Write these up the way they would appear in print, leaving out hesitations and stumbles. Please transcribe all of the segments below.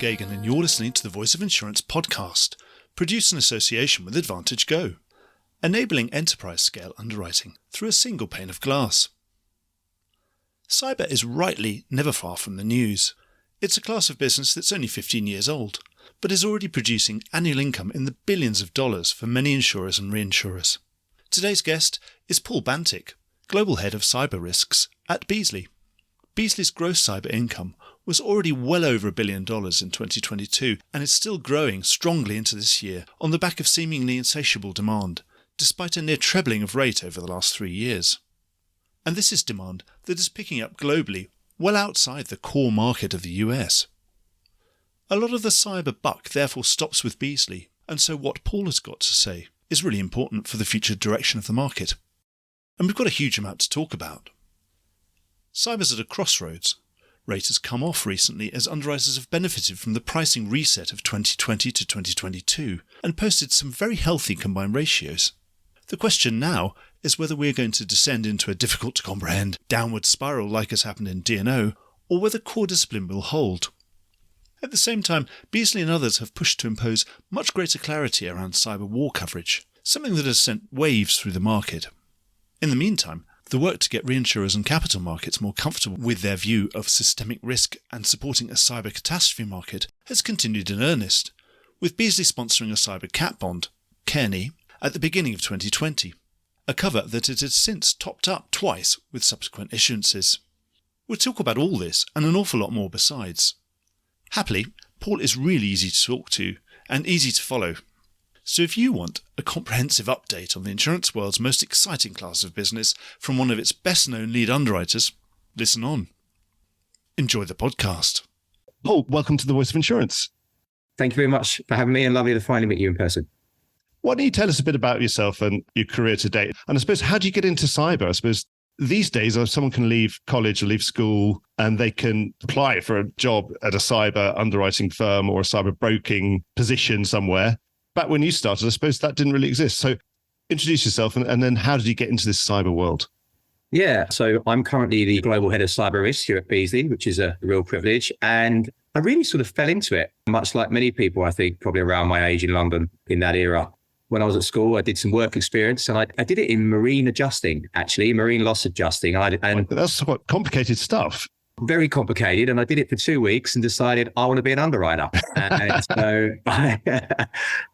Gagan and you're listening to the Voice of Insurance podcast, produced in association with Advantage Go, enabling enterprise-scale underwriting through a single pane of glass. Cyber is rightly never far from the news. It's a class of business that's only 15 years old, but is already producing annual income in the billions of dollars for many insurers and reinsurers. Today's guest is Paul Bantick, Global Head of Cyber Risks at Beazley. Beazley's gross cyber income was already well over $1 billion in 2022 and is still growing strongly into this year on the back of seemingly insatiable demand, despite a near trebling of rate over the last 3 years. And this is demand that is picking up globally, well outside the core market of the US. A lot of the cyber buck therefore stops with Beazley, and so what Paul has got to say is really important for the future direction of the market. And we've got a huge amount to talk about. Cyber's at a crossroads. Rate has come off recently as underwriters have benefited from the pricing reset of 2020 to 2022 and posted some very healthy combined ratios. The question now is whether we're going to descend into a difficult to comprehend downward spiral like has happened in D&O, or whether core discipline will hold. At the same time, Beazley and others have pushed to impose much greater clarity around cyber war coverage, something that has sent waves through the market. In the meantime, the work to get reinsurers and capital markets more comfortable with their view of systemic risk and supporting a cyber catastrophe market has continued in earnest, with Beazley sponsoring a cyber cat bond, Kearney, at the beginning of 2020, a cover that it has since topped up twice with subsequent issuances. We'll talk about all this and an awful lot more besides. Happily, Paul is really easy to talk to and easy to follow. So if you want a comprehensive update on the insurance world's most exciting class of business from one of its best-known lead underwriters, listen on. Enjoy the podcast. Paul, welcome to the Voice of Insurance. Thank you very much for having me, and lovely to finally meet you in person. Why don't you tell us a bit about yourself and your career to date? And I suppose, how do you get into cyber? I suppose these days, someone can leave college or leave school and they can apply for a job at a cyber underwriting firm or a cyber broking position somewhere. Back when you started, I suppose that didn't really exist. So introduce yourself and then how did you get into this cyber world? Yeah, so I'm currently the Global Head of Cyber Risk here at Beazley, which is a real privilege. And I really sort of fell into it, much like many people, I think, probably around my age in London in that era. When I was at school, I did some work experience and I did it in marine adjusting, actually, marine loss adjusting. And that's quite complicated stuff. Very complicated. And I did it for 2 weeks and decided I want to be an underwriter. And so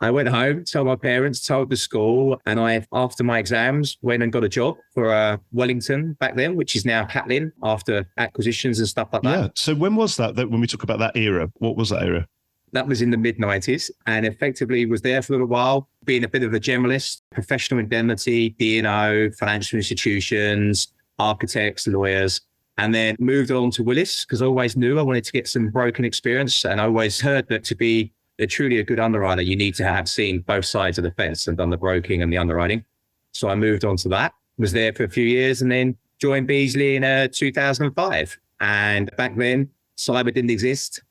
I went home, told my parents, told the school, and I, after my exams, went and got a job for Wellington back then, which is now Catlin, after acquisitions and stuff like that. Yeah. So when was that when we talk about that era? What was that era? That was in the mid-90s and effectively was there for a little while, being a bit of a generalist, professional indemnity, D&O, financial institutions, architects, lawyers, and then moved on to Willis because I always knew I wanted to get some broken experience. And I always heard that to be truly a good underwriter, you need to have seen both sides of the fence and done the broking and the underwriting. So I moved on to that, was there for a few years and then joined Beazley in 2005. And back then, cyber didn't exist.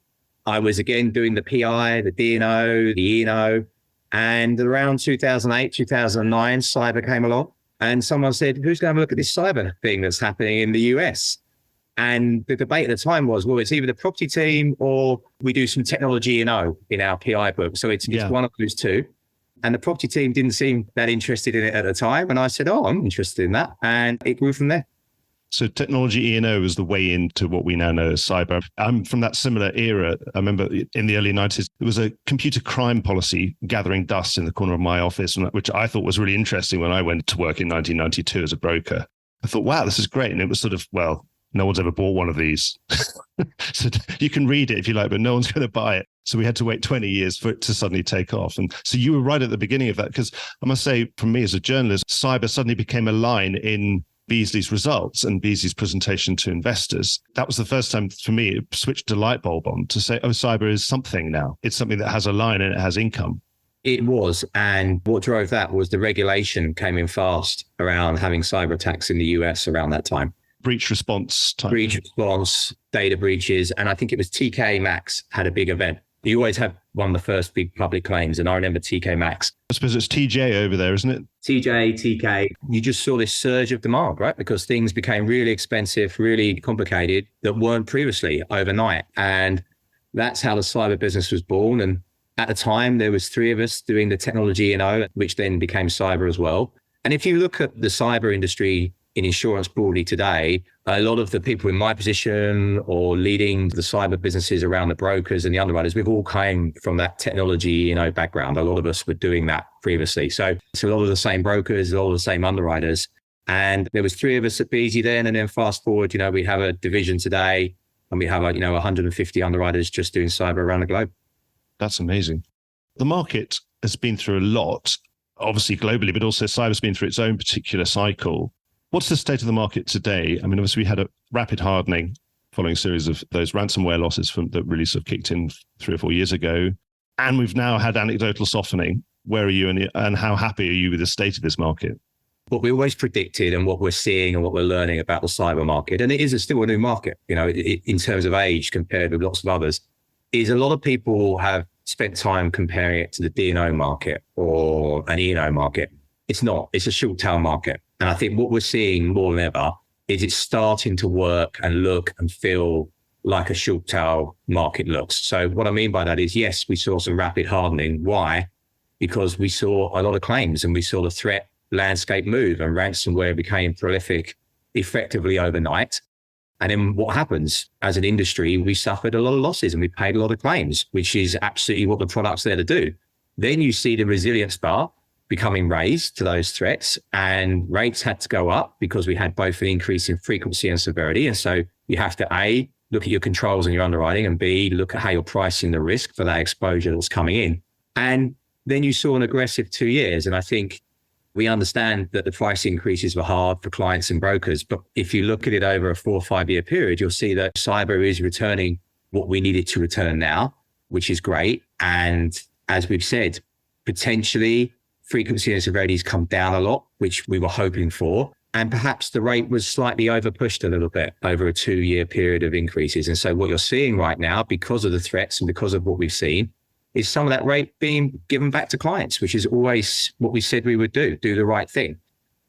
I was again doing the PI, the D&O, the E&O, and around 2008, 2009, cyber came along and someone said, who's going to look at this cyber thing that's happening in the US? And the debate at the time was, well, it's either the property team or we do some technology E&O in our PI book. So it's one of those two. And the property team didn't seem that interested in it at the time. And I said, oh, I'm interested in that. And it grew from there. So technology E&O was the way into what we now know as cyber. I'm from that similar era. I remember in the early 90s, there was a computer crime policy gathering dust in the corner of my office, which I thought was really interesting when I went to work in 1992 as a broker. I thought, wow, this is great. And it was sort of, well, no one's ever bought one of these. So you can read it if you like, but no one's going to buy it. So we had to wait 20 years for it to suddenly take off. And so you were right at the beginning of that, because I must say, for me as a journalist, cyber suddenly became a line in Beazley's results and Beazley's presentation to investors. That was the first time for me it switched a light bulb on to say, oh, cyber is something now. It's something that has a line and it has income. It was. And what drove that was the regulation came in fast around having cyber attacks in the US around that time. Breach response time. Breach response, data breaches. And I think it was TK Maxx had a big event. You always have one of the first big public claims. And I remember TK Maxx. I suppose it's TJ over there, isn't it? TJ, TK. You just saw this surge of demand, right? Because things became really expensive, really complicated that weren't previously overnight. And That's how the cyber business was born. And at the time, there was 3 of us doing the technology, which then became cyber as well. And if you look at the cyber industry in insurance broadly today, a lot of the people in my position or leading the cyber businesses around the brokers and the underwriters, we've all came from that technology, background. A lot of us were doing that previously. So a lot of the same brokers, a lot of the same underwriters. And there was 3 of us at Beazley then. And then fast forward, we have a division today and we have, 150 underwriters just doing cyber around the globe. That's amazing. The market has been through a lot, obviously globally, but also cyber's been through its own particular cycle. What's the state of the market today? I mean, obviously we had a rapid hardening following a series of those ransomware losses that really sort of kicked in 3 or 4 years ago. And we've now had anecdotal softening. Where are you and how happy are you with the state of this market? What we always predicted and what we're seeing and what we're learning about the cyber market, and it is still a new market, in terms of age compared with lots of others, is a lot of people have spent time comparing it to the D&O market or an E&O market. It's not. It's a short tail market. And I think what we're seeing more than ever is it's starting to work and look and feel like a short tail market looks. So what I mean by that is, yes, we saw some rapid hardening. Why? Because we saw a lot of claims and we saw the threat landscape move and ransomware became prolific effectively overnight. And then what happens as an industry, we suffered a lot of losses and we paid a lot of claims, which is absolutely what the product's there to do. Then you see the resilience bar becoming raised to those threats, and rates had to go up because we had both an increase in frequency and severity. And so you have to A, look at your controls and your underwriting, and B, look at how you're pricing the risk for that exposure that's coming in. And then you saw an aggressive 2 years. And I think we understand that the price increases were hard for clients and brokers. But if you look at it over a 4 or 5 year period, you'll see that cyber is returning what we need it to return now, which is great. And as we've said, potentially frequency and severity has come down a lot, which we were hoping for. And perhaps the rate was slightly overpushed a little bit over a 2 year period of increases. And so what you're seeing right now, because of the threats and because of what we've seen, is some of that rate being given back to clients, which is always what we said we would do the right thing.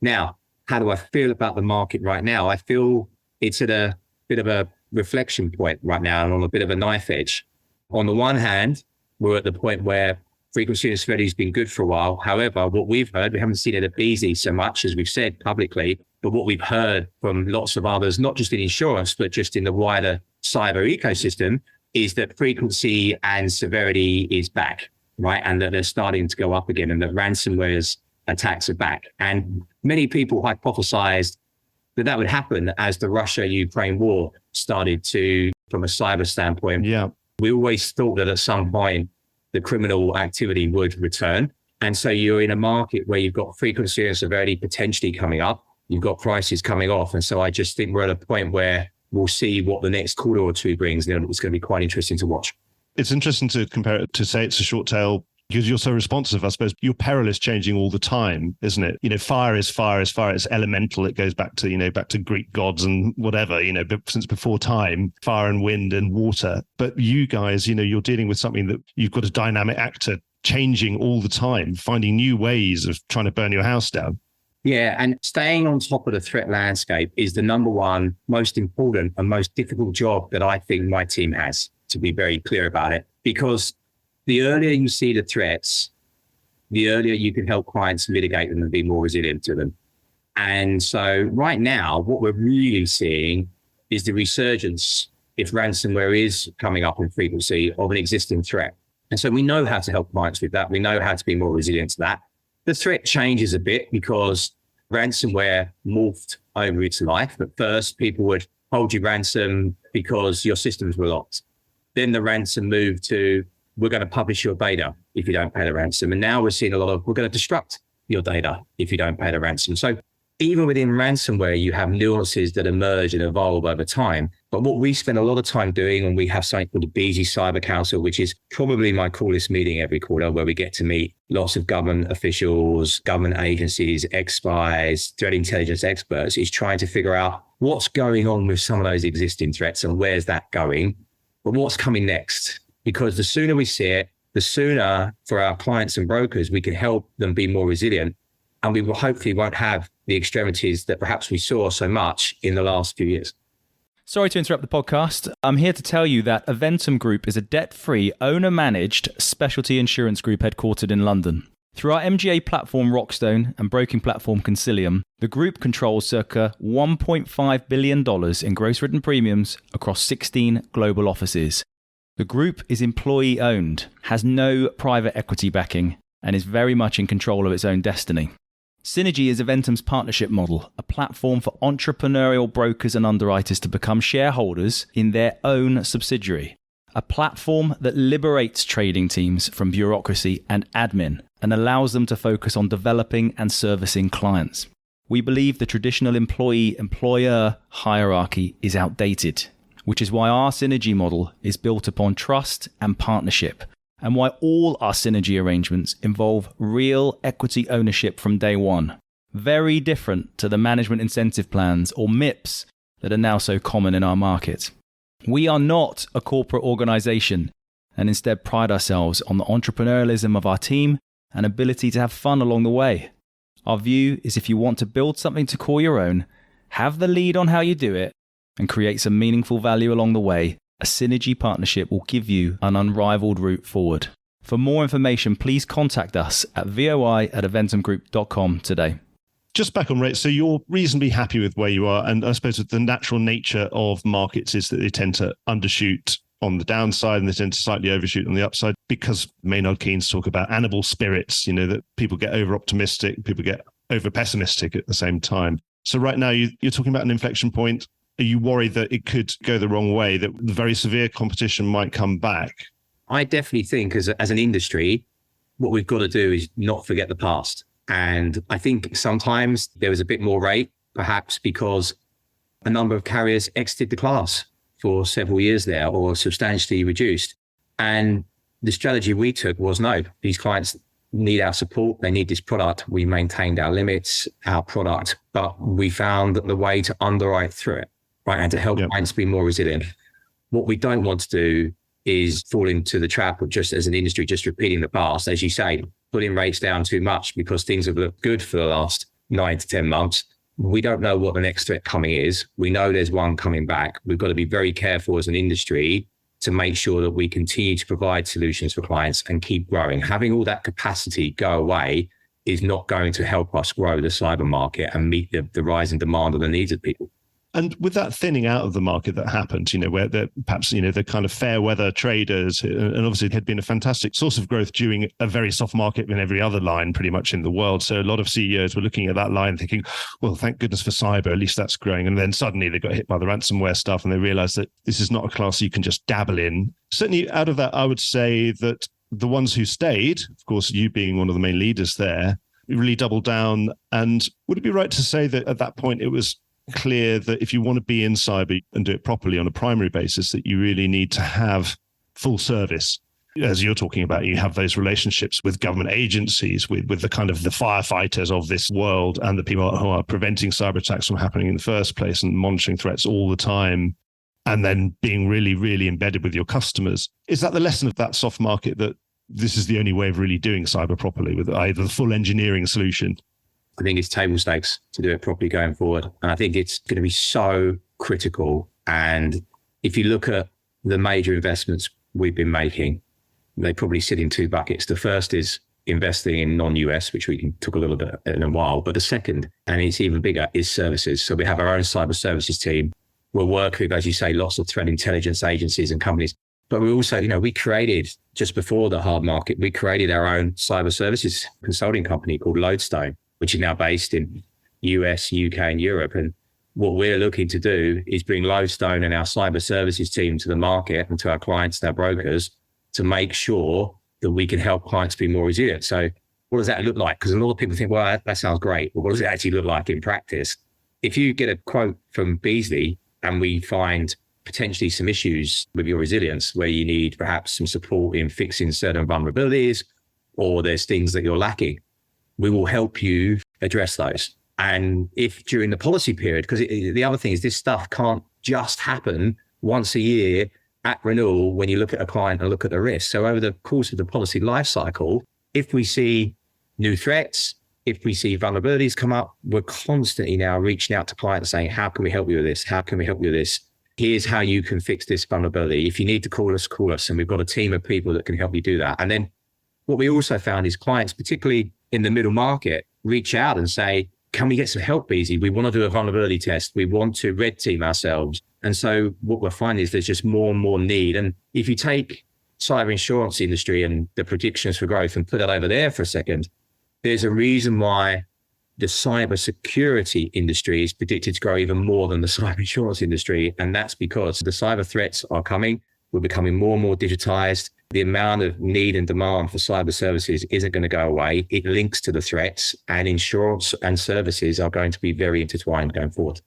Now, how do I feel about the market right now? I feel it's at a bit of a reflection point right now and on a bit of a knife edge. On the one hand, we're at the point where frequency and severity has been good for a while. However, what we've heard, we haven't seen it at Beazley so much as we've said publicly, but what we've heard from lots of others, not just in insurance, but just in the wider cyber ecosystem, is that frequency and severity is back, right? And that they're starting to go up again and that ransomware's attacks are back. And many people hypothesized that that would happen as the Russia-Ukraine war started to, from a cyber standpoint. Yeah. We always thought that at some point, the criminal activity would return. And so you're in a market where you've got frequency and severity potentially coming up. You've got prices coming off. And so I just think we're at a point where we'll see what the next quarter or two brings. And it's going to be quite interesting to watch. It's interesting to compare it to say it's a short tail because you're so responsive. I suppose your peril is changing all the time, isn't it? Fire is fire is fire. It's elemental. It goes back to, back to Greek gods and whatever, since before time, fire and wind and water. But you guys, you're dealing with something that you've got a dynamic actor changing all the time, finding new ways of trying to burn your house down. Yeah. And staying on top of the threat landscape is the number one most important and most difficult job that I think my team has, to be very clear about it, because the earlier you see the threats, the earlier you can help clients mitigate them and be more resilient to them. And so right now, what we're really seeing is the resurgence, if ransomware is coming up in frequency, of an existing threat. And so we know how to help clients with that. We know how to be more resilient to that. The threat changes a bit because ransomware morphed over its life. But first, people would hold you ransom because your systems were locked. Then the ransom moved to, we're going to publish your data if you don't pay the ransom. And now we're seeing a lot of, we're going to destruct your data if you don't pay the ransom. So even within ransomware, you have nuances that emerge and evolve over time. But what we spend a lot of time doing, and we have something called the Beazley Cyber Council, which is probably my coolest meeting every quarter, where we get to meet lots of government officials, government agencies, ex-spies, threat intelligence experts, is trying to figure out what's going on with some of those existing threats and where's that going, but what's coming next. Because the sooner we see it, the sooner for our clients and brokers, we can help them be more resilient. And we will hopefully won't have the extremities that perhaps we saw so much in the last few years. Sorry to interrupt the podcast. I'm here to tell you that Aventum Group is a debt-free, owner-managed specialty insurance group headquartered in London. Through our MGA platform Rockstone and broking platform Concilium, the group controls circa $1.5 billion in gross written premiums across 16 global offices. The group is employee-owned, has no private equity backing, and is very much in control of its own destiny. Synergy is Aventum's partnership model, a platform for entrepreneurial brokers and underwriters to become shareholders in their own subsidiary. A platform that liberates trading teams from bureaucracy and admin and allows them to focus on developing and servicing clients. We believe the traditional employee-employer hierarchy is outdated, which is why our Synergy model is built upon trust and partnership, and why all our Synergy arrangements involve real equity ownership from day one. Very different to the management incentive plans or MIPs that are now so common in our market. We are not a corporate organization and instead pride ourselves on the entrepreneurialism of our team and ability to have fun along the way. Our view is if you want to build something to call your own, have the lead on how you do it, and create some meaningful value along the way, a Synergy partnership will give you an unrivaled route forward. For more information, please contact us at voi@aventumgroup.com today. Just back on rates, so you're reasonably happy with where you are, and I suppose the natural nature of markets is that they tend to undershoot on the downside and they tend to slightly overshoot on the upside, because Maynard Keynes talk about animal spirits, that people get over optimistic, people get over pessimistic at the same time. So right now you're talking about an inflection point. Are you worried that it could go the wrong way, that the very severe competition might come back? I definitely think as an industry, what we've got to do is not forget the past. And I think sometimes there was a bit more rate, perhaps because a number of carriers exited the class for several years there or substantially reduced. And the strategy we took was, no, these clients need our support. They need this product. We maintained our limits, our product, but we found the way to underwrite through it, right? And to help clients be more resilient. What we don't want to do is fall into the trap of just as an industry, just repeating the past, as you say, putting rates down too much because things have looked good for the last 9 to 10 months. We don't know what the next threat coming is. We know there's one coming back. We've got to be very careful as an industry to make sure that we continue to provide solutions for clients and keep growing. Having all that capacity go away is not going to help us grow the cyber market and meet the rising demand and the needs of people. And with that thinning out of the market that happened, where perhaps the kind of fair weather traders, and obviously it had been a fantastic source of growth during a very soft market in every other line pretty much in the world. So a lot of CEOs were looking at that line thinking, well, thank goodness for cyber, at least that's growing. And then suddenly they got hit by the ransomware stuff and they realized that this is not a class you can just dabble in. Certainly out of that, I would say that the ones who stayed, of course, you being one of the main leaders there, really doubled down. And would it be right to say that at that point it was clear that if you want to be in cyber and do it properly on a primary basis, that you really need to have full service? As you're talking about, you have those relationships with government agencies, with the kind of the firefighters of this world and the people who are preventing cyber attacks from happening in the first place and monitoring threats all the time, and then being really, really embedded with your customers. Is that the lesson of that soft market, that this is the only way of really doing cyber properly, with either the full engineering solution? I think it's table stakes to do it properly going forward. And I think it's going to be so critical. And if you look at the major investments we've been making, they probably sit in two buckets. The first is investing in non-US, which we can talk a little bit in a while. But the second, and it's even bigger, is services. So we have our own cyber services team. We'll work with, as you say, lots of threat intelligence agencies and companies. But we also, we created, just before the hard market, we created our own cyber services consulting company called Lodestone, which is now based in US, UK, and Europe. And what we're looking to do is bring Lodestone and our cyber services team to the market and to our clients and our brokers to make sure that we can help clients be more resilient. So what does that look like? Because a lot of people think, well, that sounds great, but what does it actually look like in practice? If you get a quote from Beazley and we find potentially some issues with your resilience where you need perhaps some support in fixing certain vulnerabilities, or there's things that you're lacking, we will help you address those. And if during the policy period, because the other thing is this stuff can't just happen once a year at renewal when you look at a client and look at the risk. So over the course of the policy life cycle, if we see new threats, if we see vulnerabilities come up, we're constantly now reaching out to clients saying, how can we help you with this? How can we help you with this? here's how you can fix this vulnerability. If you need to call us. And we've got a team of people that can help you do that. And then what we also found is clients, particularly in the middle market, reach out and say, can we get some help, Beazley? We want to do a vulnerability test. We want to red team ourselves. And so what we're finding is there's just more and more need. And if you take cyber insurance industry and the predictions for growth and put that over there for a second, there's a reason why the cyber security industry is predicted to grow even more than the cyber insurance industry. And that's because the cyber threats are coming. We're becoming more and more digitized. The amount of need and demand for cyber services isn't going to go away. It links to the threats, and insurance and services are going to be very intertwined going forward.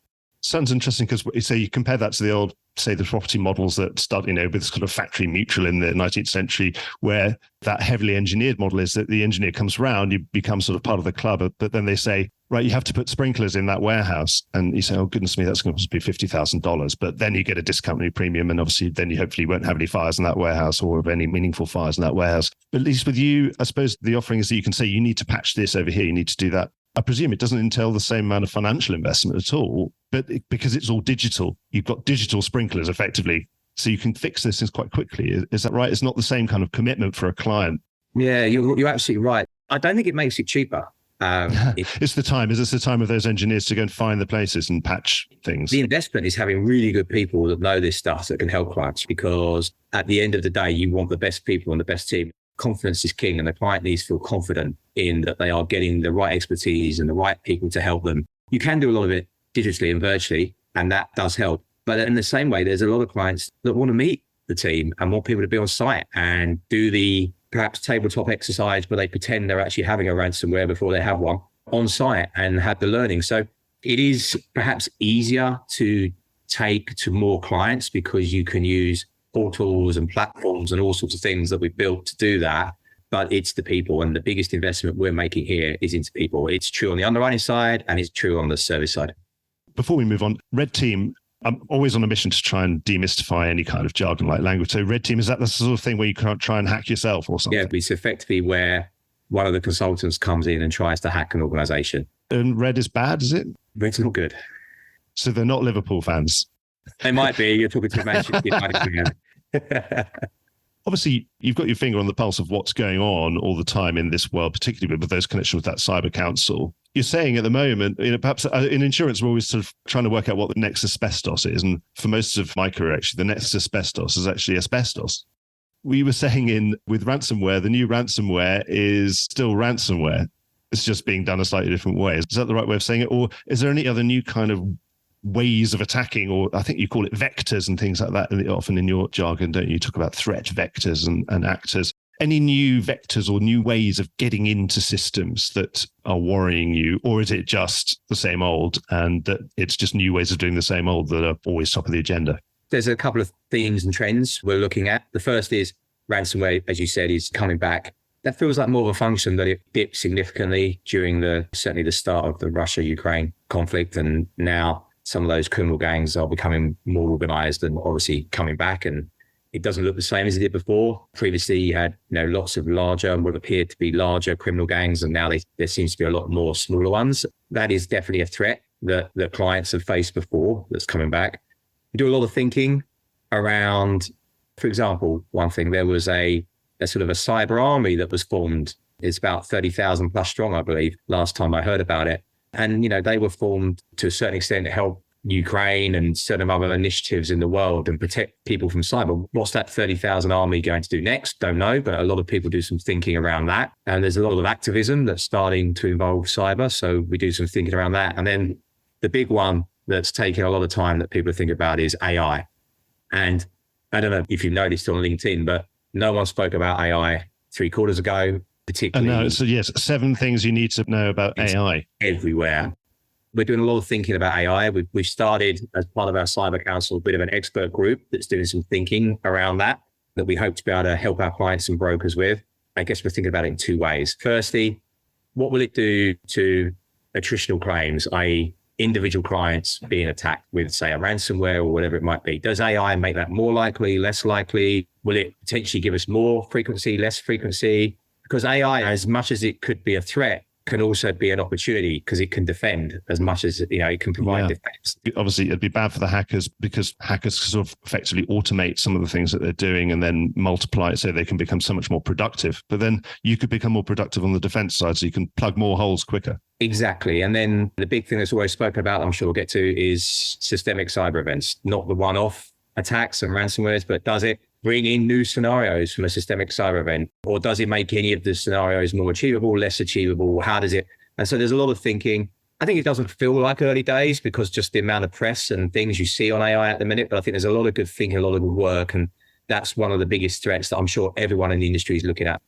Sounds interesting because so you compare that to the old, say, the property models that start, with sort of factory mutual in the 19th century, where that heavily engineered model is that the engineer comes round, you become sort of part of the club, but then they say, right, you have to put sprinklers in that warehouse. And you say, oh, goodness me, that's going to be $50,000. But then you get a discounted premium. And obviously then you hopefully won't have any fires in that warehouse or any meaningful fires in that warehouse. But at least with you, I suppose the offering is that you can say, you need to patch this over here, you need to do that. I presume it doesn't entail the same amount of financial investment at all, but because it's all digital, you've got digital sprinklers effectively, so you can fix this things quite quickly. Is that right? It's not the same kind of commitment for a client. Yeah, you're absolutely right. I don't think it makes it cheaper. It's the time. Is this the time of those engineers to go and find the places and patch things? The investment is having really good people that know this stuff that can help clients, because at the end of the day, you want the best people and the best team. Confidence is king, and the client needs to feel confident in that they are getting the right expertise and the right people to help them. You can do a lot of it digitally and virtually, and that does help. But in the same way, there's a lot of clients that want to meet the team and want people to be on site and do the perhaps tabletop exercise where they pretend they're actually having a ransomware before they have one on site and have the learning. So it is perhaps easier to take to more clients because you can use portals and platforms and all sorts of things that we've built to do that. But it's the people, and the biggest investment we're making here is into people. It's true on the underwriting side and it's true on the service side. Before we move on, Red Team, I'm always on a mission to try and demystify any kind of jargon like language. So Red Team, is that the sort of thing where you can't try and hack yourself or something? Yeah, it's effectively where one of the consultants comes in and tries to hack an organization. And Red is bad, is it? Red's not good. So they're not Liverpool fans? They might be. You're talking to a Manchester United fan. Obviously, you've got your finger on the pulse of what's going on all the time in this world, particularly with those connections with that cyber council. You're saying at the moment, perhaps in insurance, we're always sort of trying to work out what the next asbestos is. And for most of my career, actually, the next asbestos is actually asbestos. We were saying with ransomware, the new ransomware is still ransomware. It's just being done a slightly different way. Is that the right way of saying it? Or is there any other new kind of ways of attacking, or I think you call it vectors and things like that, often in your jargon, don't you? You talk about threat vectors and actors. Any new vectors or new ways of getting into systems that are worrying you, or is it just the same old and that it's just new ways of doing the same old that are always top of the agenda? There's a couple of themes and trends we're looking at. The first is ransomware, as you said, is coming back. That feels like more of a function that it dipped significantly during certainly the start of the Russia-Ukraine conflict, and now some of those criminal gangs are becoming more organized and obviously coming back, and it doesn't look the same as it did before. Previously, you had lots of larger, what appeared to be larger criminal gangs, and now there seems to be a lot more smaller ones. That is definitely a threat that clients have faced before that's coming back. We do a lot of thinking around, for example, one thing, there was a sort of a cyber army that was formed. It's about 30,000 plus strong, I believe, last time I heard about it. And, they were formed to a certain extent to help Ukraine and certain other initiatives in the world and protect people from cyber. What's that 30,000 army going to do next? Don't know, but a lot of people do some thinking around that. And there's a lot of activism that's starting to involve cyber. So we do some thinking around that. And then the big one that's taking a lot of time that people think about is AI. And I don't know if you've noticed on LinkedIn, but no one spoke about AI 3 quarters ago. Particularly, so yes, 7 things you need to know about AI. Everywhere. We're doing a lot of thinking about AI. We've started, as part of our Cyber Council, a bit of an expert group that's doing some thinking around that we hope to be able to help our clients and brokers with. I guess we're thinking about it in 2 ways. Firstly, what will it do to attritional claims, i.e. individual clients being attacked with, say, a ransomware or whatever it might be? Does AI make that more likely, less likely? Will it potentially give us more frequency, less frequency? Because AI, as much as it could be a threat, can also be an opportunity because it can defend as much as, it can provide defense. Obviously, it'd be bad for the hackers because hackers sort of effectively automate some of the things that they're doing and then multiply it so they can become so much more productive. But then you could become more productive on the defense side so you can plug more holes quicker. Exactly. And then the big thing that's always spoken about, I'm sure we'll get to, is systemic cyber events, not the one-off attacks and ransomwares, but does it bring in new scenarios from a systemic cyber event? Or does it make any of the scenarios more achievable, less achievable? How does it? And so there's a lot of thinking. I think it doesn't feel like early days because just the amount of press and things you see on AI at the minute, but I think there's a lot of good thinking, a lot of good work. And that's one of the biggest threats that I'm sure everyone in the industry is looking at.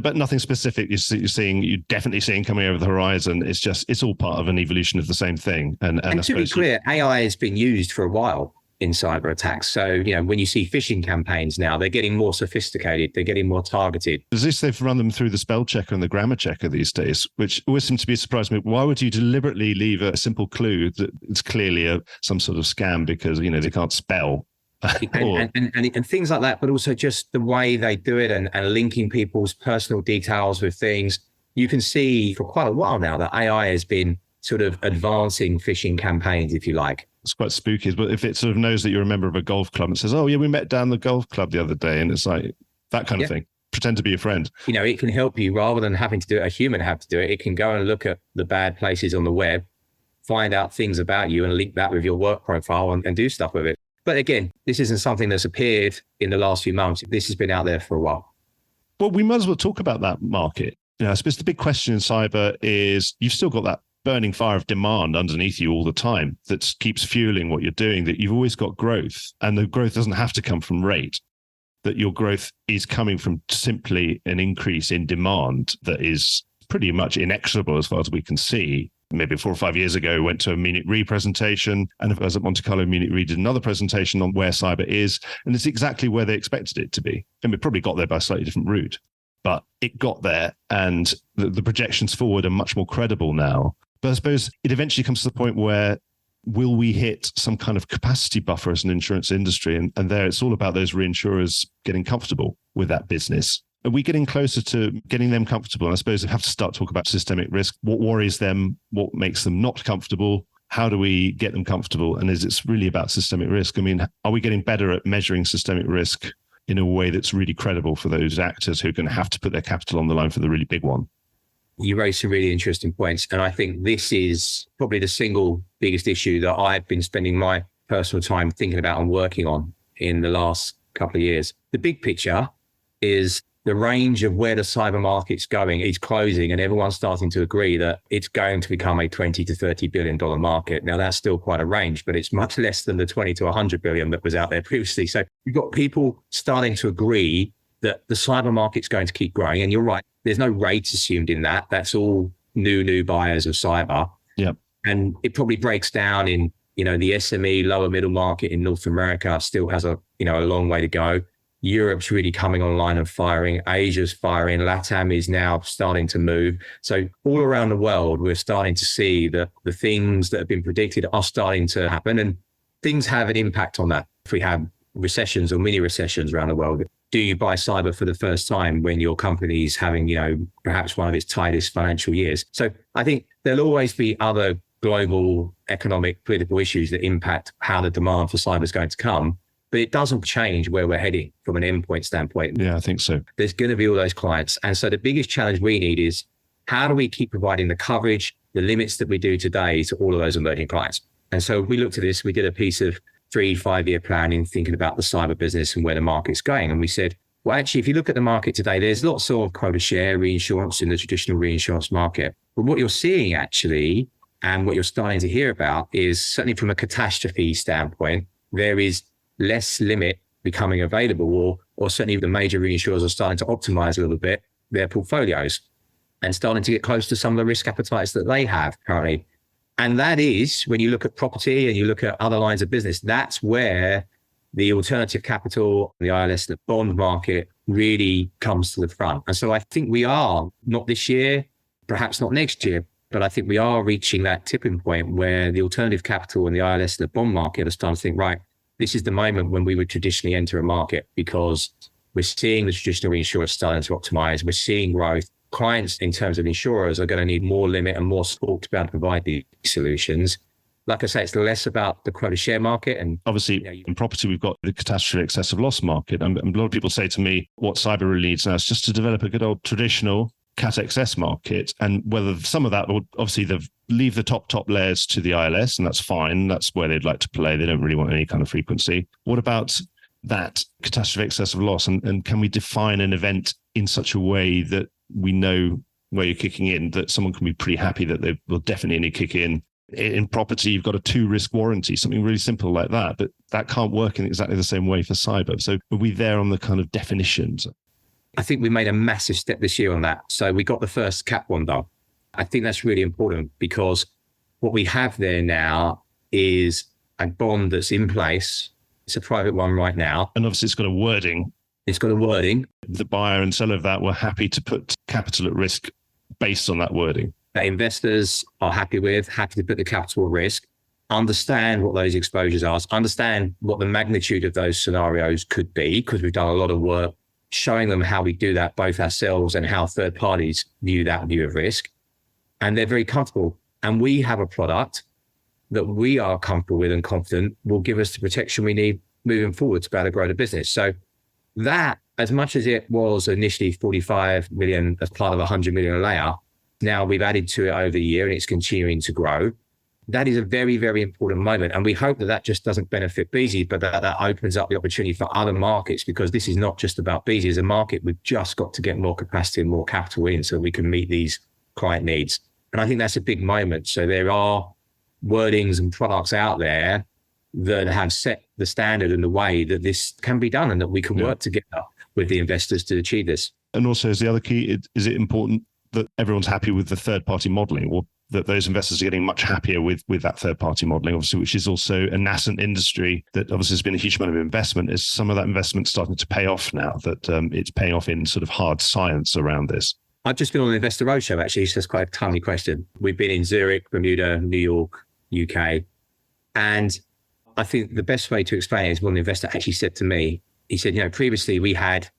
But nothing specific you're definitely seeing coming over the horizon. It's all part of an evolution of the same thing. And to be clear, AI has been used for a while in cyber attacks. So, when you see phishing campaigns now, they're getting more sophisticated, they're getting more targeted. As if they've run them through the spell checker and the grammar checker these days, which always seems to be surprising me. Why would you deliberately leave a simple clue that it's clearly some sort of scam because, they can't spell? and things like that, but also just the way they do it and linking people's personal details with things. You can see for quite a while now that AI has been sort of advancing phishing campaigns, if you like. It's quite spooky, but if it sort of knows that you're a member of a golf club and says, oh yeah, we met down the golf club the other day, and it's like that kind of thing. Pretend to be a friend. It can help you rather than having to do it, a human have to do it. It can go and look at the bad places on the web, find out things about you and link that with your work profile and do stuff with it. But again, this isn't something that's appeared in the last few months. This has been out there for a while. Well, we might as well talk about that market. I suppose the big question in cyber is you've still got that burning fire of demand underneath you all the time that keeps fueling what you're doing, that you've always got growth, and the growth doesn't have to come from rate, that your growth is coming from simply an increase in demand that is pretty much inexorable as far as we can see. Maybe 4 or 5 years ago, went to a Munich Re presentation, and I was at Monte Carlo, Munich Re did another presentation on where cyber is, and it's exactly where they expected it to be. And we probably got there by a slightly different route, but it got there, and the projections forward are much more credible now. But I suppose it eventually comes to the point where will we hit some kind of capacity buffer as an insurance industry? And there it's all about those reinsurers getting comfortable with that business. Are we getting closer to getting them comfortable? And I suppose we have to start talking about systemic risk. What worries them? What makes them not comfortable? How do we get them comfortable? And is it really about systemic risk? I mean, are we getting better at measuring systemic risk in a way that's really credible for those actors who are going to have to put their capital on the line for the really big one? You raised some really interesting points. And I think this is probably the single biggest issue that I've been spending my personal time thinking about and working on in the last couple of years. The big picture is the range of where the cyber market's going is closing, and everyone's starting to agree that it's going to become a $20 to $30 billion market. Now, that's still quite a range, but it's much less than the 20 to 100 billion that was out there previously. So you've got people starting to agree that the cyber market's going to keep growing. And you're right, there's no rates assumed in that. That's all new buyers of cyber. Yep. And it probably breaks down in, the SME lower middle market in North America still has a long way to go. Europe's really coming online and firing. Asia's firing. LATAM is now starting to move. So all around the world, we're starting to see that the things that have been predicted are starting to happen, and things have an impact on that. If we have recessions or mini recessions around the world, do you buy cyber for the first time when your company's having, perhaps one of its tightest financial years? So I think there'll always be other global economic, political issues that impact how the demand for cyber is going to come. But it doesn't change where we're heading from an endpoint standpoint. Yeah, I think so. There's going to be all those clients. And so the biggest challenge we need is how do we keep providing the coverage, the limits that we do today to all of those emerging clients? And so we looked at this, we did a piece of 3-5 year planning, thinking about the cyber business and where the market's going. And we said, well, actually, if you look at the market today, there's lots of quota share reinsurance in the traditional reinsurance market. But what you're seeing actually, and what you're starting to hear about is certainly from a catastrophe standpoint, there is less limit becoming available, or certainly the major reinsurers are starting to optimize a little bit their portfolios and starting to get close to some of the risk appetites that they have currently. And that is, when you look at property and you look at other lines of business, that's where the alternative capital, the ILS, the bond market really comes to the front. And so I think we are, not this year, perhaps not next year, but I think we are reaching that tipping point where the alternative capital and the ILS and the bond market are starting to think, right, this is the moment when we would traditionally enter a market, because we're seeing the traditional reinsurers starting to optimize. We're seeing growth. clients in terms of insurers are going to need more limit and more support to be able to provide these solutions. Like I say, it's less about the quota share market. And obviously, in property, we've got the catastrophe excessive loss market. And a lot of people say to me, what cyber really needs now is just to develop a good old traditional cat excess market. And whether some of that will obviously leave the top layers to the ILS, and that's fine. That's where they'd like to play. They don't really want any kind of frequency. What about that catastrophe excessive loss? And can we define an event in such a way that we know where you're kicking in, that someone can be pretty happy that they will definitely only kick in? In property, you've got a 2-risk warranty, something really simple like that, but that can't work in exactly the same way for cyber. So are we there on the kind of definitions? I think we made a massive step this year on that. So we got the first cat one done. I think that's really important because what we have there now is a bond that's in place. It's a private one right now. And obviously it's got a wording. It's got a wording. The buyer and seller of that were happy to put capital at risk based on that wording. That investors are happy to put the capital at risk, understand what those exposures are, understand what the magnitude of those scenarios could be, because we've done a lot of work showing them how we do that, both ourselves and how third parties view that view of risk. And they're very comfortable. And we have a product that we are comfortable with and confident will give us the protection we need moving forward to be able to grow the business. So that, as much as it was initially 45 million as part of a 100 million layer, now we've added to it over the year and it's continuing to grow. That is a very, very important moment. And we hope that just doesn't benefit Beazley, but that opens up the opportunity for other markets, because this is not just about Beazley. As a market, we've just got to get more capacity and more capital in so we can meet these client needs. And I think that's a big moment. So there are wordings and products out there that have set the standard and the way that this can be done and that we can work together with the investors to achieve this. And also, is the other key, is it important that everyone's happy with the third-party modelling, or that those investors are getting much happier with that third-party modelling, obviously, which is also a nascent industry that obviously has been a huge amount of investment. Is some of that investment starting to pay off now, that it's paying off in sort of hard science around this? I've just been on an investor roadshow, actually, so that's quite a timely question. We've been in Zurich, Bermuda, New York, UK. And I think the best way to explain it is what an investor actually said to me. He said, previously we had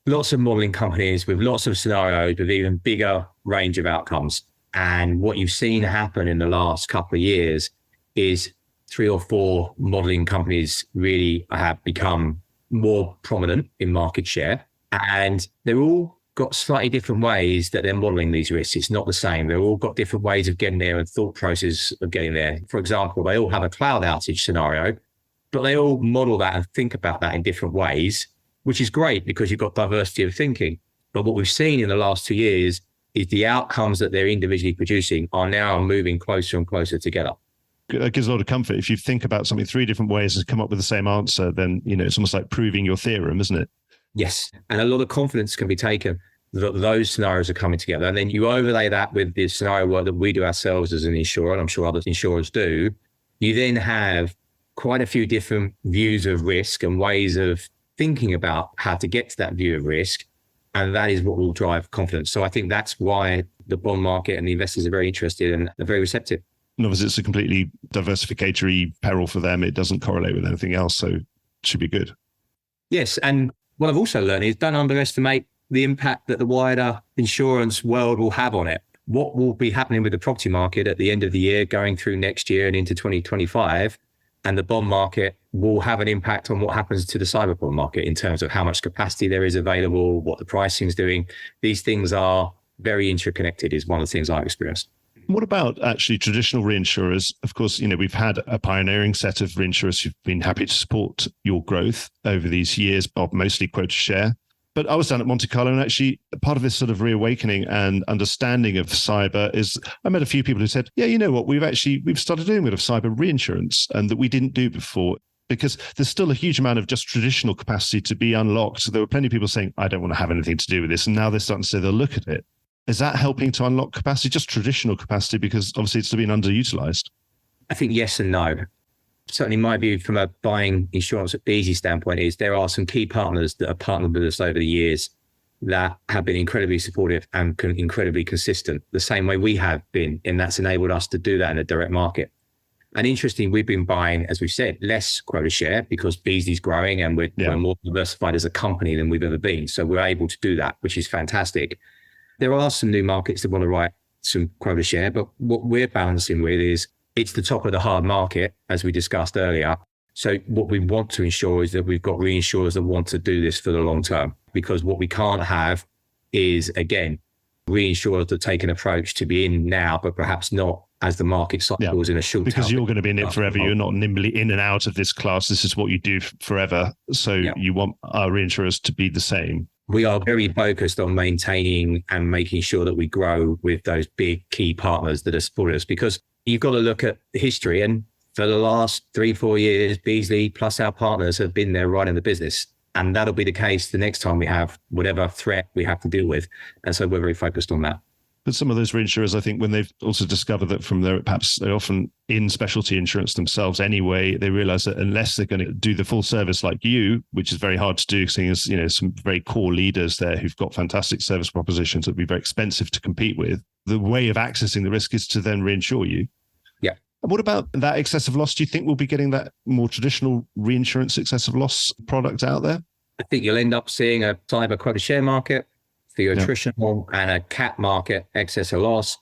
lots of modeling companies with lots of scenarios with even bigger range of outcomes. And what you've seen happen in the last couple of years is 3 or 4 modeling companies really have become more prominent in market share. And they're all got slightly different ways that they're modeling these risks. It's not the same. They've all got different ways of getting there and thought process of getting there. For example, they all have a cloud outage scenario, but they all model that and think about that in different ways, which is great because you've got diversity of thinking. But what we've seen in the last 2 years is the outcomes that they're individually producing are now moving closer and closer together. That gives a lot of comfort. If you think about something 3 different ways and come up with the same answer, then, it's almost like proving your theorem, isn't it? Yes. And a lot of confidence can be taken that those scenarios are coming together. And then you overlay that with the scenario work that we do ourselves as an insurer, and I'm sure other insurers do. You then have quite a few different views of risk and ways of thinking about how to get to that view of risk. And that is what will drive confidence. So I think that's why the bond market and the investors are very interested and are very receptive. And obviously it's a completely diversificatory peril for them. It doesn't correlate with anything else. So it should be good. Yes. And what I've also learned is don't underestimate the impact that the wider insurance world will have on it. What will be happening with the property market at the end of the year, going through next year and into 2025, and the bond market will have an impact on what happens to the cyber bond market in terms of how much capacity there is available, what the pricing is doing. These things are very interconnected, is one of the things I've experienced. What about actually traditional reinsurers? Of course, we've had a pioneering set of reinsurers who've been happy to support your growth over these years of mostly quota share. But I was down at Monte Carlo, and actually part of this sort of reawakening and understanding of cyber is I met a few people who said, yeah, you know what, we've started doing a bit of cyber reinsurance and that we didn't do before, because there's still a huge amount of just traditional capacity to be unlocked. So there were plenty of people saying, I don't want to have anything to do with this. And now they're starting to say they'll look at it. Is that helping to unlock capacity, just traditional capacity, because obviously it's still been underutilized? I think yes and no. Certainly my view from a buying insurance at Beazley standpoint is there are some key partners that have partnered with us over the years that have been incredibly supportive and incredibly consistent, the same way we have been, and that's enabled us to do that in a direct market. And interesting, we've been buying, as we've said, less quota share because Beazley's growing and we're more diversified as a company than we've ever been. So we're able to do that, which is fantastic. There are some new markets that want to write some quota share, but what we're balancing with is it's the top of the hard market, as we discussed earlier. So what we want to ensure is that we've got reinsurers that want to do this for the long term, because what we can't have is, again, reinsurers that take an approach to be in now, but perhaps not as the market cycles in a short because time. you're going to be in it forever. You're not nimbly in and out of this class. This is what you do forever. So you want our reinsurers to be the same. We are very focused on maintaining and making sure that we grow with those big key partners that are supporting us, because you've got to look at history. And for the last 3-4 years, Beazley plus our partners have been there right in the business. And that'll be the case the next time we have whatever threat we have to deal with. And so we're very focused on that. But some of those reinsurers, I think, when they've also discovered that from their, perhaps they're often in specialty insurance themselves anyway, they realize that unless they're going to do the full service like you, which is very hard to do, seeing as, some very core leaders there who've got fantastic service propositions that would be very expensive to compete with, the way of accessing the risk is to then reinsure you. Yeah. And what about that excessive loss? Do you think we'll be getting that more traditional reinsurance excessive loss product out there? I think you'll end up seeing a cyber quota share market for your attritional and a cat market, excess of loss.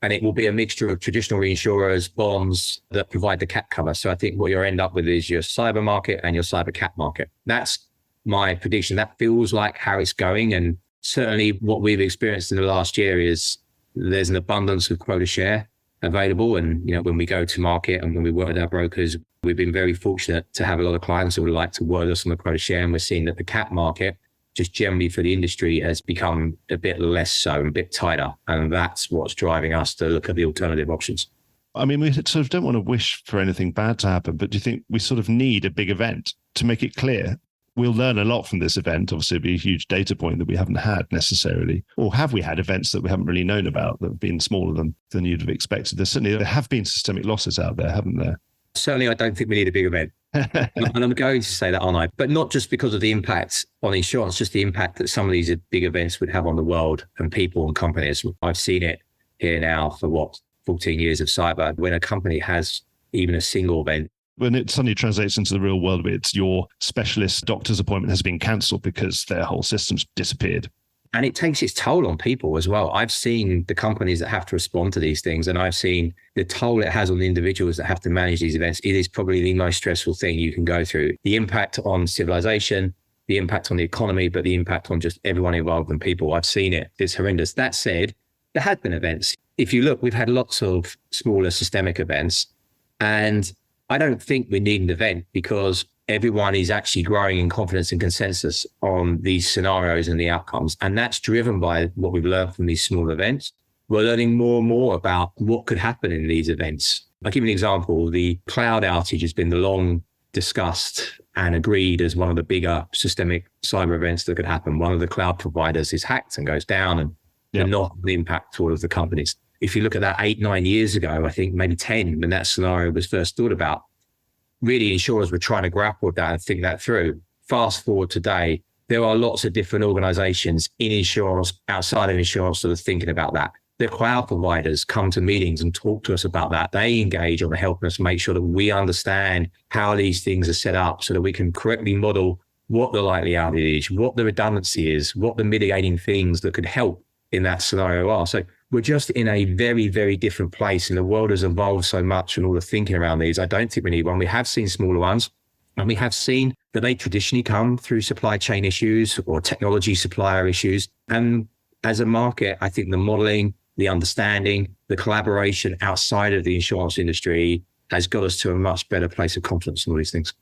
And it will be a mixture of traditional reinsurers, bonds that provide the cat cover. So I think what you'll end up with is your cyber market and your cyber cat market. That's my prediction. That feels like how it's going. And certainly what we've experienced in the last year is there's an abundance of quota share available. And, when we go to market and when we work with our brokers, we've been very fortunate to have a lot of clients who would like to work with us on the quota share. And we're seeing that the cat market, just generally for the industry, has become a bit less so, a bit tighter. And that's what's driving us to look at the alternative options. I mean, we sort of don't want to wish for anything bad to happen, but do you think we sort of need a big event to make it clear? We'll learn a lot from this event. Obviously, it'll be a huge data point that we haven't had necessarily. Or have we had events that we haven't really known about that have been smaller than you'd have expected? There have been systemic losses out there, haven't there? Certainly, I don't think we need a big event. And I'm going to say that, aren't I? But not just because of the impact on insurance, just the impact that some of these big events would have on the world and people and companies. I've seen it here now for 14 years of cyber. When a company has even a single event, when it suddenly translates into the real world, it's your specialist doctor's appointment has been cancelled because their whole system's disappeared. And it takes its toll on people as well. I've seen the companies that have to respond to these things, and I've seen the toll it has on the individuals that have to manage these events. It is probably the most stressful thing you can go through. The impact on civilization, the impact on the economy, but the impact on just everyone involved and people. I've seen it. It's horrendous. That said, there have been events. If you look, we've had lots of smaller systemic events, and I don't think we need an event because everyone is actually growing in confidence and consensus on these scenarios and the outcomes. And that's driven by what we've learned from these small events. We're learning more and more about what could happen in these events. I'll give you an example. The cloud outage has been the long discussed and agreed as one of the bigger systemic cyber events that could happen. One of the cloud providers is hacked and goes down, and not the impact to all of the companies. If you look at that 8-9 years ago, I think maybe 10, when that scenario was first thought about, really insurers were trying to grapple with that and think that through. Fast forward today, there are lots of different organizations in insurance, outside of insurance, that are thinking about that. The cloud providers come to meetings and talk to us about that. They engage on helping us make sure that we understand how these things are set up so that we can correctly model what the likely outage is, what the redundancy is, what the mitigating things that could help in that scenario are. So we're just in a very, very different place, and the world has evolved so much and all the thinking around these. I don't think we need one. We have seen smaller ones, and we have seen that they traditionally come through supply chain issues or technology supplier issues. And as a market, I think the modeling, the understanding, the collaboration outside of the insurance industry has got us to a much better place of confidence in all these things.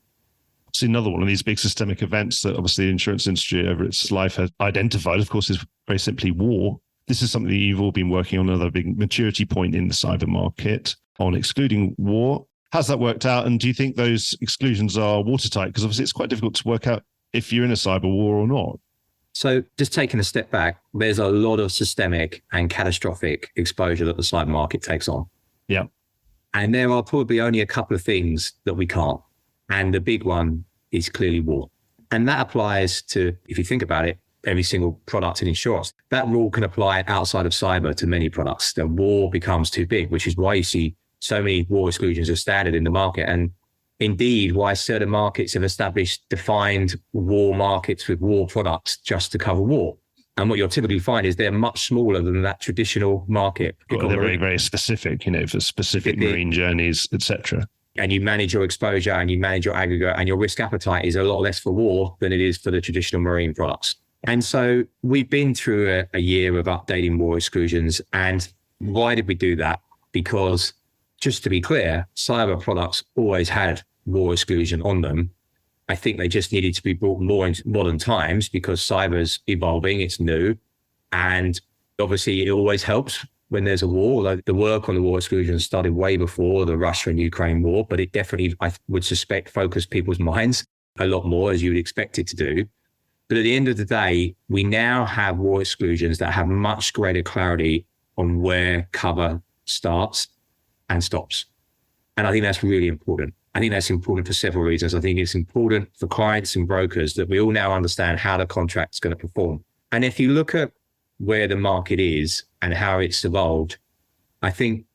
See, another one of these big systemic events that obviously the insurance industry over its life has identified, of course, is very simply war. This is something that you've all been working on, another big maturity point in the cyber market on excluding war. How's that worked out? And do you think those exclusions are watertight? Because obviously it's quite difficult to work out if you're in a cyber war or not. So just taking a step back, there's a lot of systemic and catastrophic exposure that the cyber market takes on. Yeah. And there are probably only a couple of things that we can't. And the big one is clearly war. And that applies to, if you think about it, every single product in insurance. That rule can apply outside of cyber to many products. The war becomes too big, which is why you see so many war exclusions as standard in the market. And indeed, why certain markets have established defined war markets with war products just to cover war. And what you'll typically find is they're much smaller than that traditional market. Well, they're very, very specific, for specific marine journeys, etc. And you manage your exposure and you manage your aggregate, and your risk appetite is a lot less for war than it is for the traditional marine products. And so we've been through a year of updating war exclusions. And why did we do that? Because just to be clear, cyber products always had war exclusion on them. I think they just needed to be brought more into modern times because cyber's evolving, it's new. And obviously it always helps when there's a war. Like the work on the war exclusion started way before the Russia and Ukraine war, but it definitely, I would suspect, focused people's minds a lot more, as you would expect it to do. But at the end of the day, we now have war exclusions that have much greater clarity on where cover starts and stops. And I think that's really important. I think that's important for several reasons. I think it's important for clients and brokers that we all now understand how the contract's going to perform. And if you look at where the market is and how it's evolved, I think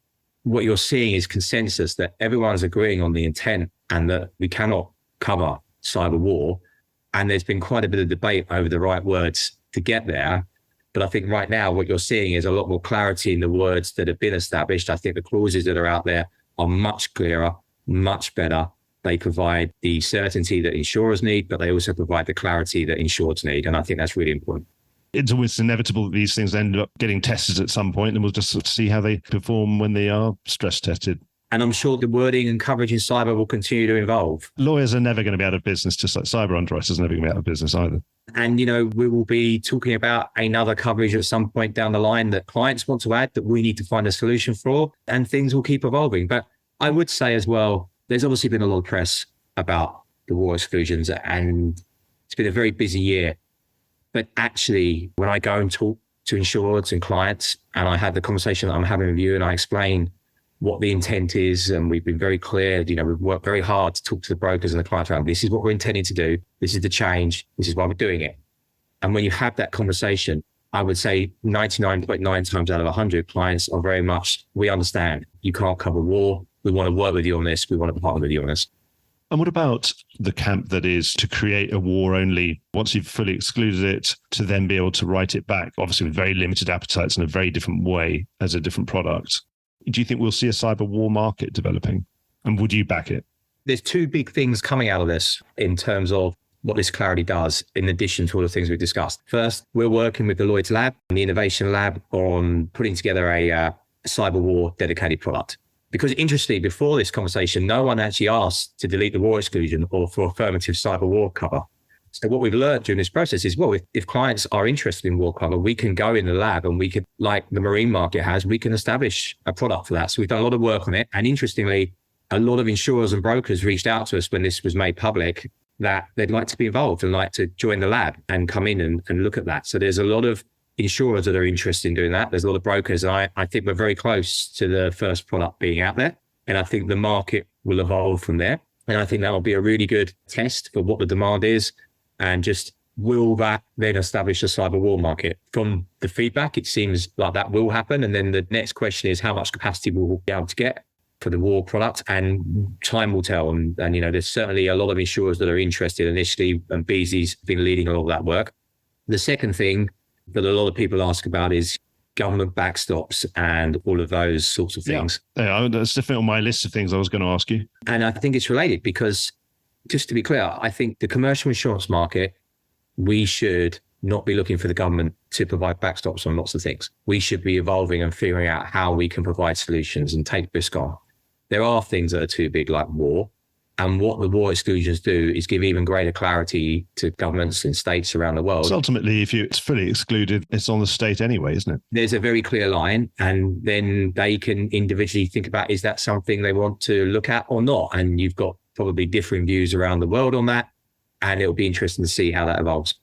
what you're seeing is consensus that everyone's agreeing on the intent and that we cannot cover cyber war. And there's been quite a bit of debate over the right words to get there. But I think right now what you're seeing is a lot more clarity in the words that have been established. I think the clauses that are out there are much clearer, much better. They provide the certainty that insurers need, but they also provide the clarity that insureds need. And I think that's really important. It's always inevitable that these things end up getting tested at some point, and we'll just sort of see how they perform when they are stress tested. And I'm sure the wording and coverage in cyber will continue to evolve. Lawyers are never going to be out of business, just like cyber underwriters are never going to be out of business either. And, we will be talking about another coverage at some point down the line that clients want to add that we need to find a solution for, and things will keep evolving. But I would say as well, there's obviously been a lot of press about the war exclusions, and it's been a very busy year. But actually, when I go and talk to insurers and clients, and I have the conversation that I'm having with you, and I explain what the intent is, and we've been very clear, we've worked very hard to talk to the brokers and the clients around, this is what we're intending to do, this is the change, this is why we're doing it. And when you have that conversation, I would say 99.9 times out of 100, clients are very much, we understand, you can't cover war, we want to work with you on this, we want to partner with you on this. And what about the camp that is to create a war only, once you've fully excluded it, to then be able to write it back, obviously with very limited appetites in a very different way as a different product? Do you think we'll see a cyber war market developing? And would you back it? There's two big things coming out of this in terms of what this clarity does, in addition to all the things we've discussed. First, we're working with the Lloyd's Lab and the Innovation Lab on putting together a cyber war dedicated product. Because interestingly, before this conversation, no one actually asked to delete the war exclusion or for affirmative cyber war cover. So what we've learned during this process is, well, if clients are interested in war cover, we can go in the lab and we could, like the marine market has, we can establish a product for that. So we've done a lot of work on it. And interestingly, a lot of insurers and brokers reached out to us when this was made public that they'd like to be involved and like to join the lab and come in and look at that. So there's a lot of insurers that are interested in doing that. There's a lot of brokers. And I think we're very close to the first product being out there. And I think the market will evolve from there. And I think that will be a really good test for what the demand is. And just, will that then establish a cyber war market? From the feedback, it seems like that will happen. And then the next question is how much capacity we'll be able to get for the war product, and time will tell. And there's certainly a lot of insurers that are interested initially, and Beazley's been leading all of that work. The second thing that a lot of people ask about is government backstops and all of those sorts of things. Yeah, that's definitely on my list of things I was going to ask you. And I think it's related because, just to be clear, I think the commercial insurance market, we should not be looking for the government to provide backstops on lots of things. We should be evolving and figuring out how we can provide solutions and take risk on. There are things that are too big, like war. And what the war exclusions do is give even greater clarity to governments and states around the world. So ultimately, if it's fully excluded, it's on the state anyway, isn't it? There's a very clear line, and then they can individually think about, is that something they want to look at or not? And you've got probably differing views around the world on that. And it'll be interesting to see how that evolves.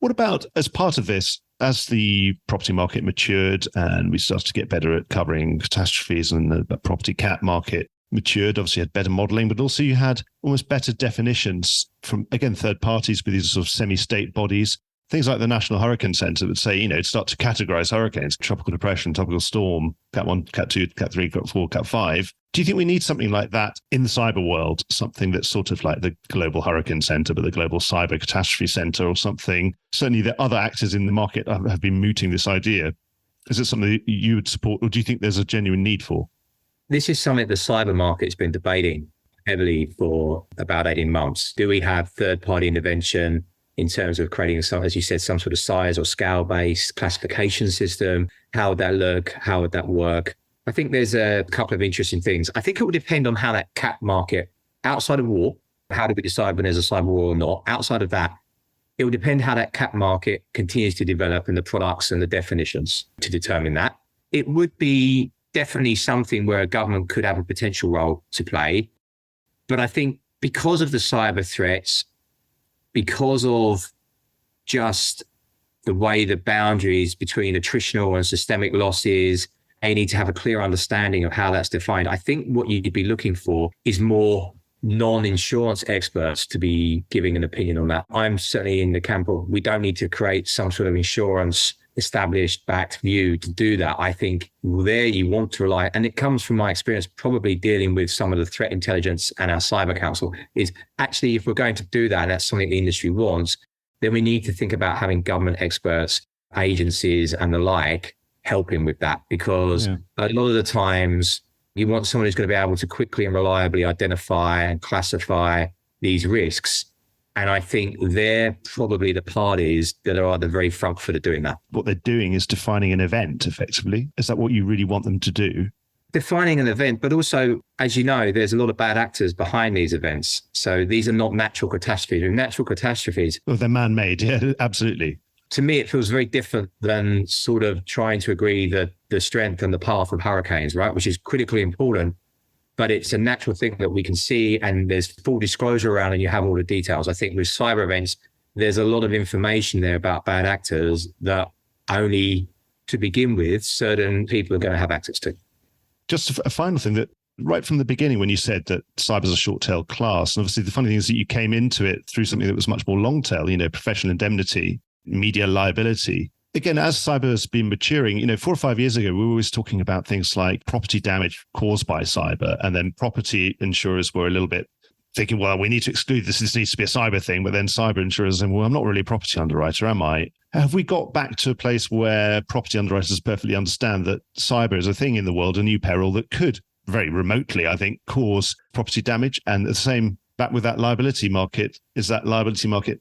What about, as part of this, as the property market matured and we started to get better at covering catastrophes, and the property cat market matured, obviously had better modeling, but also you had almost better definitions from, again, third parties with these sort of semi-state bodies. Things like the National Hurricane Center would say, start to categorize hurricanes, tropical depression, tropical storm, Cat 1, Cat 2, Cat 3, Cat 4, Cat 5. Do you think we need something like that in the cyber world? Something that's sort of like the Global Hurricane Center, but the Global Cyber Catastrophe Center or something? Certainly the other actors in the market have been mooting this idea. Is it something that you would support, or do you think there's a genuine need for? This is something the cyber market's been debating heavily for about 18 months. Do we have third-party intervention in terms of creating, some, as you said, some sort of size or scale-based classification system? How would that look? How would that work? I think there's a couple of interesting things. I think it would depend on how that cat market, outside of war, how do we decide when there's a cyber war or not? Outside of that, it would depend how that cat market continues to develop and the products and the definitions to determine that. It would be definitely something where a government could have a potential role to play. But I think because of the cyber threats, because of just the way the boundaries between attritional and systemic losses, they need to have a clear understanding of how that's defined. I think what you'd be looking for is more non-insurance experts to be giving an opinion on that. I'm certainly in the camp of we don't need to create some sort of insurance established backed view to do that. I think there you want to rely, and it comes from my experience probably dealing with some of the threat intelligence and our cyber council, is actually if we're going to do that, and that's something the industry wants, then we need to think about having government experts, agencies and the like helping with that, because a lot of the times you want someone who's going to be able to quickly and reliably identify and classify these risks. And I think they're probably the parties that are at the very front foot of doing that. What they're doing is defining an event, effectively. Is that what you really want them to do? Defining an event, but also, as you know, there's a lot of bad actors behind these events. So these are not natural catastrophes. Natural catastrophes. Well, they're man-made. Yeah, absolutely. To me, it feels very different than sort of trying to agree that the strength and the path of hurricanes, right, which is critically important. But it's a natural thing that we can see and there's full disclosure around and you have all the details. I think with cyber events, there's a lot of information there about bad actors that only to begin with, certain people are going to have access to. Just a final thing, that right from the beginning when you said that cyber's a short-tail class, and obviously the funny thing is that you came into it through something that was much more long-tail, professional indemnity, media liability. Again, as cyber has been maturing, 4 or 5 years ago, we were always talking about things like property damage caused by cyber. And then property insurers were a little bit thinking, well, we need to exclude this. This needs to be a cyber thing. But then cyber insurers saying, well, I'm not really a property underwriter, am I? Have we got back to a place where property underwriters perfectly understand that cyber is a thing in the world, a new peril that could very remotely, I think, cause property damage? And the same back with that liability market, is that liability market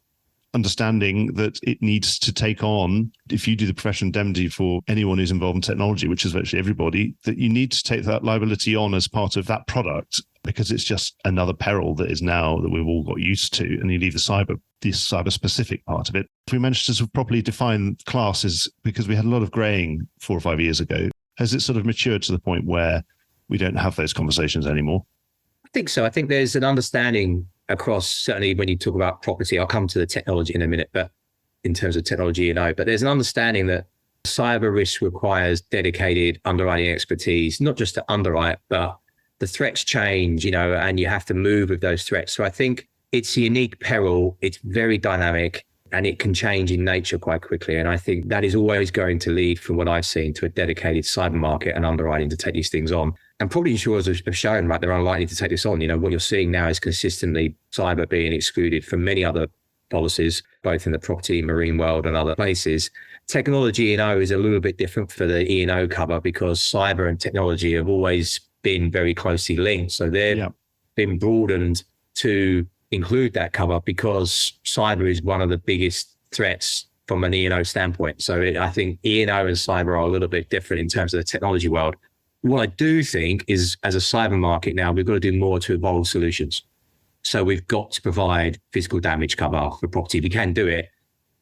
understanding that it needs to take on, if you do the professional indemnity for anyone who's involved in technology, which is virtually everybody, that you need to take that liability on as part of that product, because it's just another peril that is now that we've all got used to, and you need the cyber specific part of it. If we managed to sort of properly define classes, because we had a lot of greying 4 or 5 years ago, has it sort of matured to the point where we don't have those conversations anymore? I think so. I think there's an understanding across, certainly when you talk about property, I'll come to the technology in a minute, but in terms of technology, but there's an understanding that cyber risk requires dedicated underwriting expertise, not just to underwrite, but the threats change, and you have to move with those threats. So I think it's a unique peril. It's very dynamic and it can change in nature quite quickly. And I think that is always going to lead, from what I've seen, to a dedicated cyber market and underwriting to take these things on. And probably insurers have shown, right, they're unlikely to take this on. What you're seeing now is consistently cyber being excluded from many other policies, both in the property, marine world and other places. Technology E&O is a little bit different for the E&O cover, because cyber and technology have always been very closely linked. So they've been broadened to include that cover, because cyber is one of the biggest threats from an E&O standpoint. So I think E&O and cyber are a little bit different in terms of the technology world. What I do think is, as a cyber market now, we've got to do more to evolve solutions. So we've got to provide physical damage cover for property. We can do it.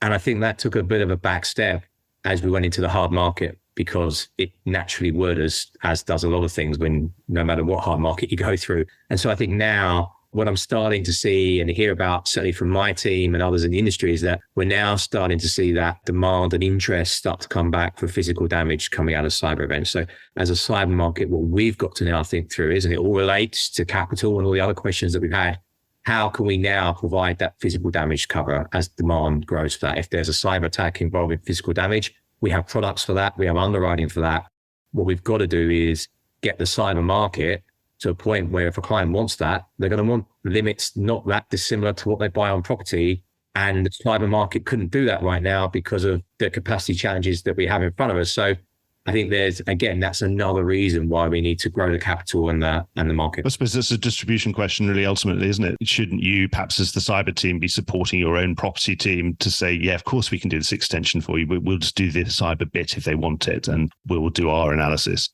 And I think that took a bit of a back step as we went into the hard market, because it naturally would, as does a lot of things when no matter what hard market you go through. And so I think now what I'm starting to see and hear about, certainly from my team and others in the industry, is that we're now starting to see that demand and interest start to come back for physical damage coming out of cyber events. So as a cyber market, what we've got to now think through is, and it all relates to capital and all the other questions that we've had, how can we now provide that physical damage cover as demand grows for that? If there's a cyber attack involving physical damage, we have products for that. We have underwriting for that. What we've got to do is get the cyber market to a point where if a client wants that, they're going to want limits not that dissimilar to what they buy on property. And the cyber market couldn't do that right now because of the capacity challenges that we have in front of us. So I think that's another reason why we need to grow the capital and the market. I suppose that's a distribution question really ultimately, isn't it? Shouldn't you, perhaps as the cyber team, be supporting your own property team to say, yeah, of course we can do this extension for you, but we'll just do the cyber bit if they want it and we'll do our analysis?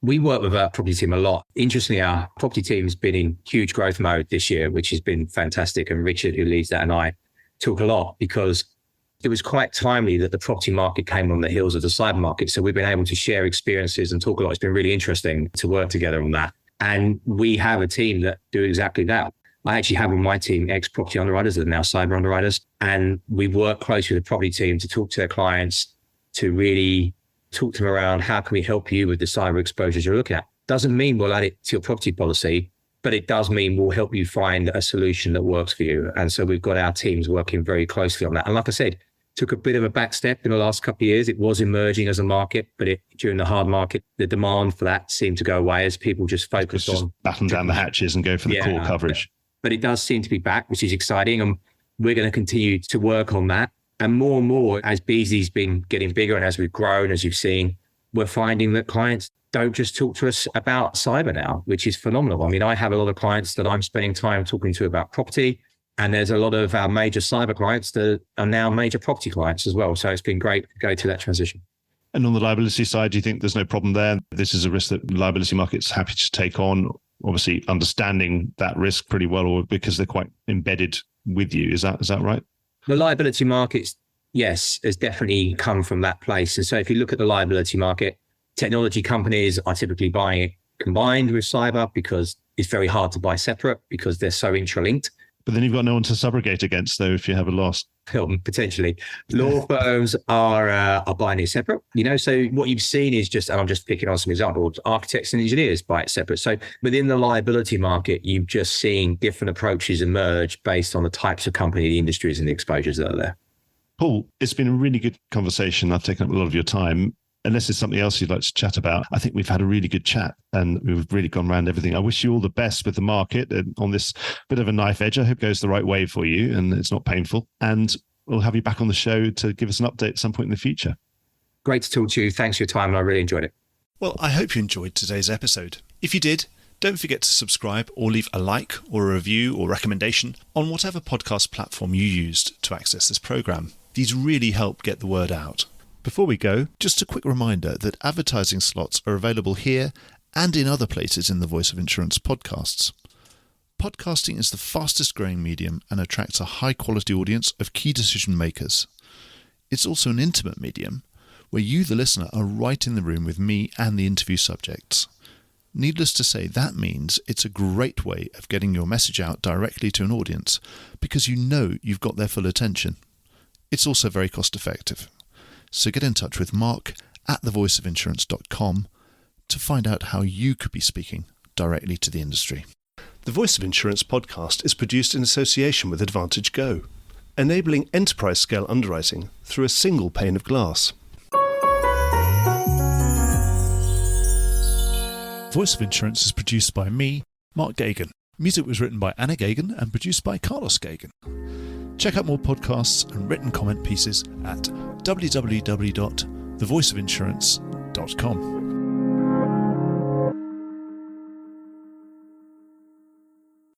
We work with our property team a lot. Interestingly, our property team has been in huge growth mode this year, which has been fantastic. And Richard, who leads that, and I talk a lot because it was quite timely that the property market came on the heels of the cyber market. So we've been able to share experiences and talk a lot. It's been really interesting to work together on that. And we have a team that do exactly that. I actually have on my team ex-property underwriters that are now cyber underwriters. And we work closely with the property team to talk to their clients, to really talk to them around how can we help you with the cyber exposures you're looking at. Doesn't mean we'll add it to your property policy, but it does mean we'll help you find a solution that works for you. And so we've got our teams working very closely on that. And like I said, took a bit of a back step in the last couple of years. It was emerging as a market, but during the hard market, the demand for that seemed to go away as people just focused on batten down the hatches and go for the core coverage. But it does seem to be back, which is exciting. And we're going to continue to work on that. And more, as Beazley's been getting bigger and as we've grown, as you've seen, we're finding that clients don't just talk to us about cyber now, which is phenomenal. I mean, I have a lot of clients that I'm spending time talking to about property. And there's a lot of our major cyber clients that are now major property clients as well. So it's been great to go through that transition. And on the liability side, do you think there's no problem there? This is a risk that liability market's happy to take on, obviously understanding that risk pretty well, or because they're quite embedded with you. Is that right? The liability markets, yes, has definitely come from that place. And so if you look at the liability market, technology companies are typically buying it combined with cyber because it's very hard to buy separate because they're so interlinked. But then you've got no one to subrogate against, though, if you have a loss. Potentially. Law firms are buying it separate, so what you've seen is just, and I'm just picking on some examples, architects and engineers buy it separate. So within the liability market, you've just seen different approaches emerge based on the types of company, the industries and the exposures that are there. Paul, it's been a really good conversation. I've taken up a lot of your time. Unless there's something else you'd like to chat about, I think we've had a really good chat and we've really gone around everything. I wish you all the best with the market and on this bit of a knife edge. I hope it goes the right way for you and it's not painful. And we'll have you back on the show to give us an update at some point in the future. Great to talk to you. Thanks for your time. I really enjoyed it. Well, I hope you enjoyed today's episode. If you did, don't forget to subscribe or leave a like or a review or recommendation on whatever podcast platform you used to access this program. These really help get the word out. Before we go, just a quick reminder that advertising slots are available here and in other places in the Voice of Insurance podcasts. Podcasting is the fastest growing medium and attracts a high quality audience of key decision makers. It's also an intimate medium where you, the listener, are right in the room with me and the interview subjects. Needless to say, that means it's a great way of getting your message out directly to an audience because you know you've got their full attention. It's also very cost effective. So get in touch with Mark at thevoiceofinsurance.com to find out how you could be speaking directly to the industry. The Voice of Insurance podcast is produced in association with Advantage Go, enabling enterprise-scale underwriting through a single pane of glass. Voice of Insurance is produced by me, Mark Gagan. Music was written by Anna Gagan and produced by Carlos Gagan. Check out more podcasts and written comment pieces at www.thevoiceofinsurance.com.